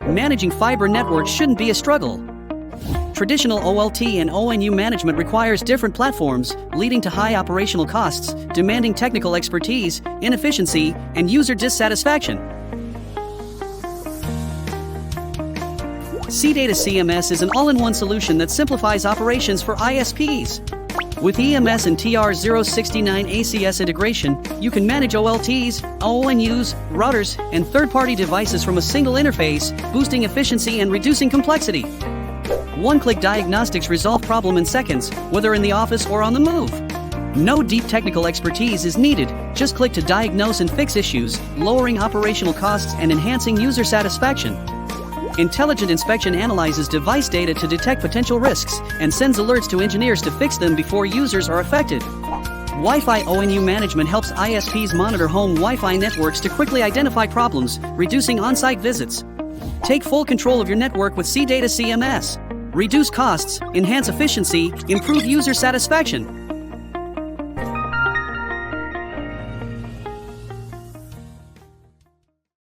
managing fiber networks shouldn't be a struggle. Traditional OLT and ONU management requires different platforms, leading to high operational costs, demanding technical expertise, inefficiency, and user dissatisfaction. CData CMS is an all-in-one solution that simplifies operations for ISPs. With EMS and TR069 ACS integration, you can manage OLTs, ONUs, routers, and third-party devices from a single interface, boosting efficiency and reducing complexity. One-click diagnostics resolve problem in seconds, whether in the office or on the move. No deep technical expertise is needed. Just click to diagnose and fix issues, lowering operational costs and enhancing user satisfaction. Intelligent Inspection analyzes device data to detect potential risks and sends alerts to engineers to fix them before users are affected. Wi-Fi ONU management helps ISPs monitor home Wi-Fi networks to quickly identify problems, reducing on-site visits. Take full control of your network with CData CMS. Reduce costs, enhance efficiency, improve user satisfaction.